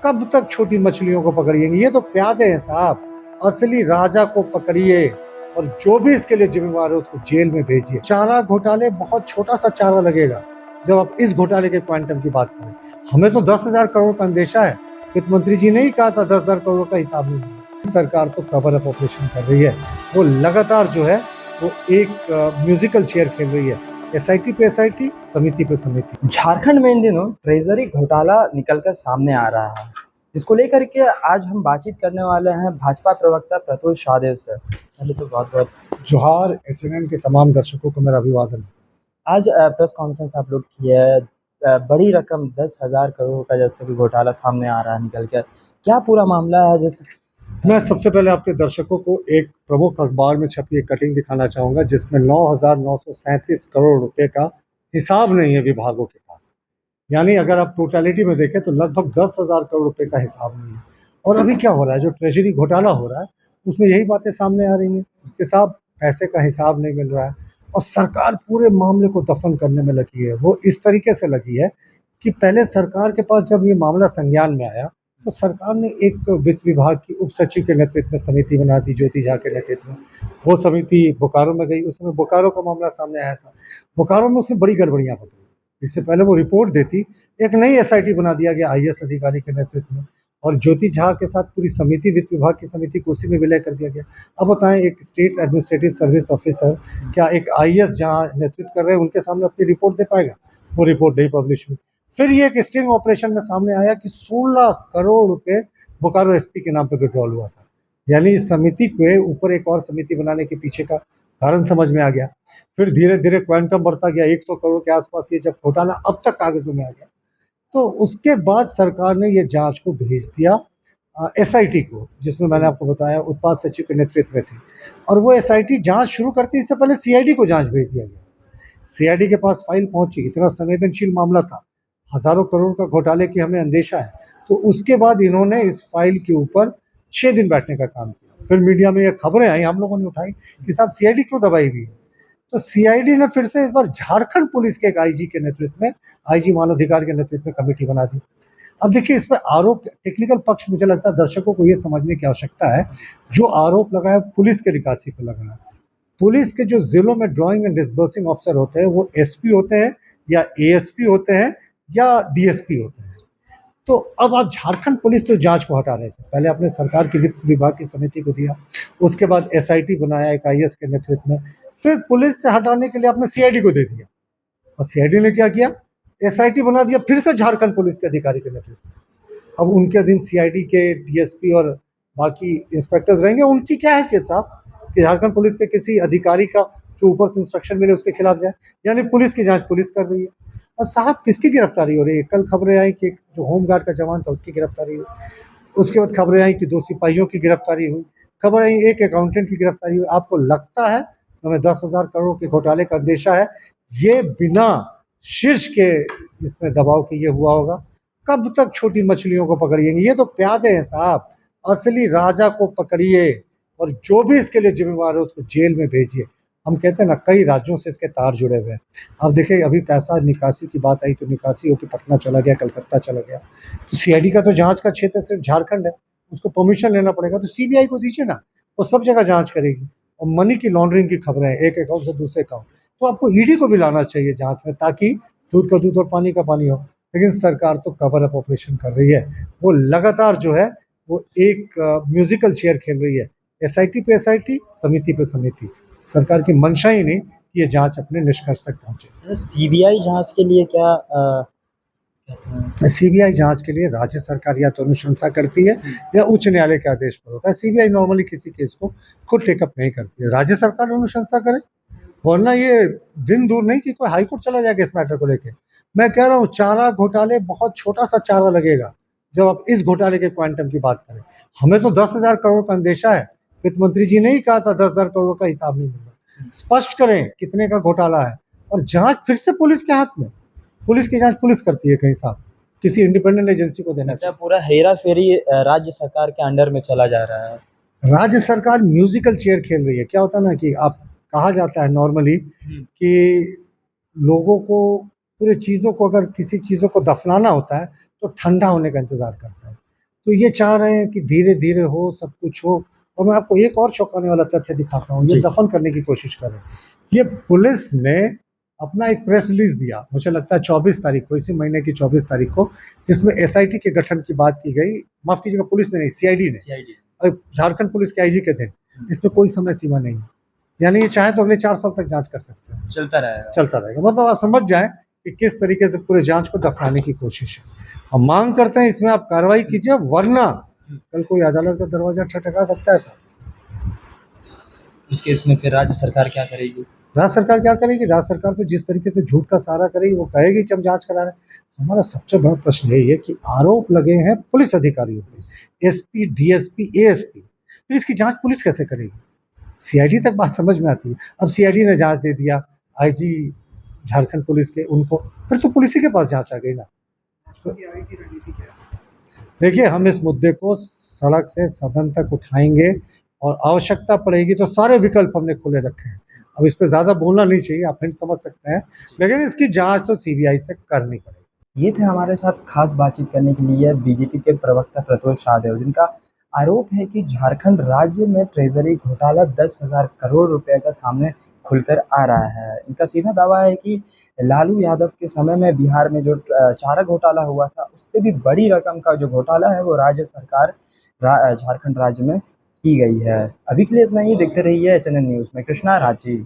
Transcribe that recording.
कब तक छोटी मछलियों को पकड़िएंगे? ये तो प्यादे हैं साहब। असली राजा को पकड़िए और जो भी इसके लिए जिम्मेवार है उसको जेल में भेजिए। चारा घोटाले बहुत छोटा सा चारा लगेगा जब आप इस घोटाले के क्वांटम की बात करें। हमें तो 10,000 करोड़ का अंदेशा है। वित्त मंत्री जी ने ही कहा था 10,000 करोड़ का हिसाब नहीं मिला। सरकार तो कवर अप ऑपरेशन कर रही है। वो लगातार जो है वो एक म्यूजिकल चेयर खेल रही है। एसआईटी पे एसआईटी, समिति पे समिति। झारखंड में इन दिनों ट्रेजरी घोटाला निकलकर सामने आ रहा है, जिसको लेकर के आज हम बातचीत करने वाले हैं भाजपा प्रवक्ता प्रतुल शाहदेव से। पहले तो बहुत बहुत जोहार। एचएनएन के तमाम दर्शकों को मेरा अभिवादन। आज प्रेस कॉन्फ्रेंस आप लोग की है। बड़ी रकम 10,000 करोड़ का जैसे भी घोटाला सामने आ रहा है निकल कर, क्या पूरा मामला है? जैसे मैं सबसे पहले आपके दर्शकों को एक प्रमुख अखबार में छपी एक कटिंग दिखाना चाहूँगा जिसमें 9,937 करोड़ रुपए का हिसाब नहीं है विभागों के पास। यानी अगर आप टोटलिटी में देखें तो लगभग 10,000 करोड़ रुपए का हिसाब नहीं है। और अभी क्या हो रहा है, जो ट्रेजरी घोटाला हो रहा है उसमें यही बातें सामने आ रही हैं कि साहब पैसे का हिसाब नहीं मिल रहा है और सरकार पूरे मामले को दफन करने में लगी है। वो इस तरीके से लगी है कि पहले सरकार के पास जब ये मामला संज्ञान में आया तो सरकार ने एक वित्त विभाग की उप सचिव के नेतृत्व में समिति बना दी, ज्योति झा के नेतृत्व में। वो समिति बोकारो में गई। उस समय बोकारो का मामला सामने आया था। बोकारो में उसने बड़ी गड़बड़ियां पकड़ी। इससे पहले वो रिपोर्ट देती, एक नई एसआईटी बना दिया गया आईएएस अधिकारी के नेतृत्व में और ज्योति झा के साथ पूरी समिति, वित्त विभाग की समिति को उसी में विलय कर दिया गया। अब बताएं, एक स्टेट एडमिनिस्ट्रेटिव सर्विस ऑफिसर क्या एक आईएएस जहाँ नेतृत्व कर रहे हैं उनके सामने अपनी रिपोर्ट दे पाएगा? वो रिपोर्ट नहीं पब्लिश हुई। फिर ये एक स्टिंग ऑपरेशन में सामने आया कि 16 करोड़ रुपए बोकारो एसपी के नाम पर विड्रॉल हुआ था। यानी इस समिति के ऊपर एक और समिति बनाने के पीछे का कारण समझ में आ गया। फिर धीरे धीरे क्वांटम बढ़ता गया, 100 करोड़ के आसपास ये जब घोटाला अब तक कागजों में आ गया तो उसके बाद सरकार ने ये जांच को भेज दिया एसआईटी को, जिसमें मैंने आपको बताया उत्पाद सचिव के नेतृत्व में थी। और वो एसआईटी जांच शुरू करती इससे पहले सीआईडी को जांच भेज दिया गया। सीआईडी के पास फाइल पहुंची, इतना संवेदनशील मामला था, हजारों करोड़ का घोटाले की हमें अंदेशा है। तो उसके बाद इन्होंने इस फाइल के ऊपर 6 दिन बैठने का काम किया। फिर मीडिया में ये खबरें आई, हम लोगों ने उठाई कि साहब सीआईडी क्यों दबाई हुई है। तो सीआईडी ने फिर से इस बार झारखंड पुलिस के एक आईजी के नेतृत्व में, आईजी मानवाधिकार के नेतृत्व में कमेटी बना दी। अब देखिए, इस पर आरोप, टेक्निकल पक्ष मुझे लगता है दर्शकों को ये समझने की आवश्यकता है, जो आरोप लगा है पुलिस के निकासी पर लगा है। पुलिस के जो जिलों में ड्राइंग एंड डिस्बर्सिंग ऑफिसर होते हैं वो एसपी होते हैं या एएसपी होते हैं या डीएसपी होते हैं। तो अब आप झारखंड पुलिस से जांच को हटा रहे थे। पहले आपने सरकार की वित्त विभाग की समिति को दिया, उसके बाद एसआईटी बनाया एक आईएएस के नेतृत्व में, फिर पुलिस से हटाने के लिए आपने सीआईडी को दे दिया और सीआईडी ने क्या किया, एसआईटी बना दिया फिर से झारखंड पुलिस के अधिकारी के नेतृत्व में। अब उनके अधीन सीआईडी के डीएसपी और बाकी इंस्पेक्टर्स रहेंगे। उनकी क्या हैसियत साहब कि झारखंड पुलिस के किसी अधिकारी का जो ऊपर से इंस्ट्रक्शन मिले उसके खिलाफ जाए? यानी पुलिस की जांच पुलिस कर रही है। और साहब किसकी गिरफ्तारी हो रही है? कल खबरें आई कि जो होमगार्ड का जवान था उसकी गिरफ्तारी हुई। उसके बाद खबरें आई कि 2 सिपाहियों की गिरफ्तारी हुई। खबर आई एक अकाउंटेंट की गिरफ्तारी हुई। आपको लगता है हमें 10,000 करोड़ के घोटाले का अंदेशा है? ये बिना शीर्ष के इसमें दबाव के ये हुआ होगा? कब तक छोटी मछलियों को पकड़िएंगे? ये तो प्यादे हैं साहब। असली राजा को पकड़िए और जो भी इसके लिए जिम्मेवार है उसको जेल में भेजिए। हम कहते हैं ना, कई राज्यों से इसके तार जुड़े हुए हैं। अब देखिए, अभी पैसा निकासी की बात आई तो निकासी होकर पटना चला गया, कलकत्ता चला गया। तो सीआईडी का तो जांच का क्षेत्र सिर्फ झारखंड है, उसको परमिशन लेना पड़ेगा। तो सीबीआई को दीजिए ना, वो सब जगह जांच करेगी। और मनी की लॉन्ड्रिंग की खबरें हैं, एक अकाउंट से दूसरे अकाउंट, तो आपको ईडी को भी लाना चाहिए जांच में, ताकि दूध का दूध और पानी का पानी हो। लेकिन सरकार तो कवर अप ऑपरेशन कर रही है। वो लगातार जो है वो एक म्यूजिकल चेयर खेल रही है। एसआईटी पे एसआईटी, समिति पे समिति। सरकार की मंशा ही नहीं कि ये जांच अपने निष्कर्ष तक पहुंचे। सीबीआई जांच के लिए क्या सीबीआई जांच के लिए राज्य सरकार या तो अनुशंसा करती है या उच्च न्यायालय के आदेश पर होता है। सीबीआई नॉर्मली किसी केस को खुद टेकअप नहीं करती है, राज्य सरकार अनुशंसा करे। वरना ये दिन दूर नहीं कि कोई हाईकोर्ट चला जाएगा इस मैटर को लेके। मैं कह रहा हूँ चारा घोटाले बहुत छोटा सा चारा लगेगा जब आप इस घोटाले के क्वांटम की बात करें। हमें तो 10,000 करोड़ का अंदेशा है। वित्त मंत्री जी ने ही कहा था 10,000 करोड़ का हिसाब नहीं मिल रहा। स्पष्ट करें कितने का घोटाला है और जांच फिर से पुलिस के हाथ में। पुलिस की जांच पुलिस करती है कहीं साहब, किसी इंडिपेंडेंट एजेंसी को देना चाहिए। पूरा हेरा फेरी राज्य सरकार के अंडर में चला जा रहा है? राज्य सरकार म्यूजिकल चेयर खेल रही है। क्या होता है ना कि आप, कहा जाता है नॉर्मली कि लोगों को, पूरी चीज़ों को, अगर किसी चीज़ों को दफनाना होता है तो ठंडा होने का इंतजार करता है। तो ये चाह रहे हैं कि धीरे धीरे हो, सब कुछ हो। और मैं आपको एक और चौंकाने वाला तथ्य दिखाता हूँ, ये जी। दफन करने की कोशिश कर रहे हैं। ये पुलिस ने अपना एक प्रेस रिलीज दिया, मुझे लगता है 24 तारीख को, इसी महीने की 24 तारीख को, जिसमें एसआईटी के गठन की बात की गई। माफ कीजिएगा, पुलिस ने नहीं, सीआईडी ने। सीआईडी। और झारखंड पुलिस के आईजी के थे। इसमें कोई समय सीमा नहीं है, यानी ये चाहे तो अगले 4 साल तक जांच कर सकते हैं, चलता रहेगा। चलता रहेगा। मतलब आप समझ जाएं कि किस तरीके से पूरे जांच को दफनाने की कोशिश है। हम मांग करते हैं इसमें आप कार्रवाई कीजिए, वरना कल कोई अदालत का दरवाजा ठटका सकता है साहब। इस केस में फिर राज्य सरकार क्या करेगी? राज्य सरकार क्या करेगी? राज्य सरकार तो जिस तरीके से झूठ का सहारा करेगी, वो कहेगी कि हम जांच करा रहे हैं। हमारा सबसे बड़ा प्रश्न यही है कि आरोप लगे हैं पुलिस अधिकारियों पे, एसपी, डीएसपी, एएसपी, फिर इसकी जांच पुलिस कैसे करेगी? सीआईडी तक बात समझ में आती है। अब सीआईडी ने जांच दे दिया आईजी झारखंड पुलिस के उनको, फिर तो पुलिस ही के पास जांच आ गई ना। तो देखिए, हम इस मुद्दे को सड़क से सदन तक उठाएंगे और आवश्यकता पड़ेगी तो सारे विकल्प हमने खुले रखे हैं। अब इस पे ज़्यादा बोलना नहीं चाहिए, आप हिंट समझ सकते हैं, लेकिन इसकी जांच तो सीबीआई से करनी पड़ेगी। ये थे हमारे साथ खास बातचीत करने के लिए बीजेपी के प्रवक्ता प्रतोष शाहदेव, जिनका आरोप है कि झारखंड राज्य में ट्रेजरी घोटाला 10,000 करोड़ रुपए का सामने खुलकर आ रहा है। इनका सीधा दावा है कि लालू यादव के समय में बिहार में जो चारा घोटाला हुआ था, उससे भी बड़ी रकम का जो घोटाला है वो राज्य सरकार झारखंड राज्य में की गई है। अभी के लिए इतना ही। देखते रहिए एचएनएन न्यूज़ में। कृष्णा, रांची।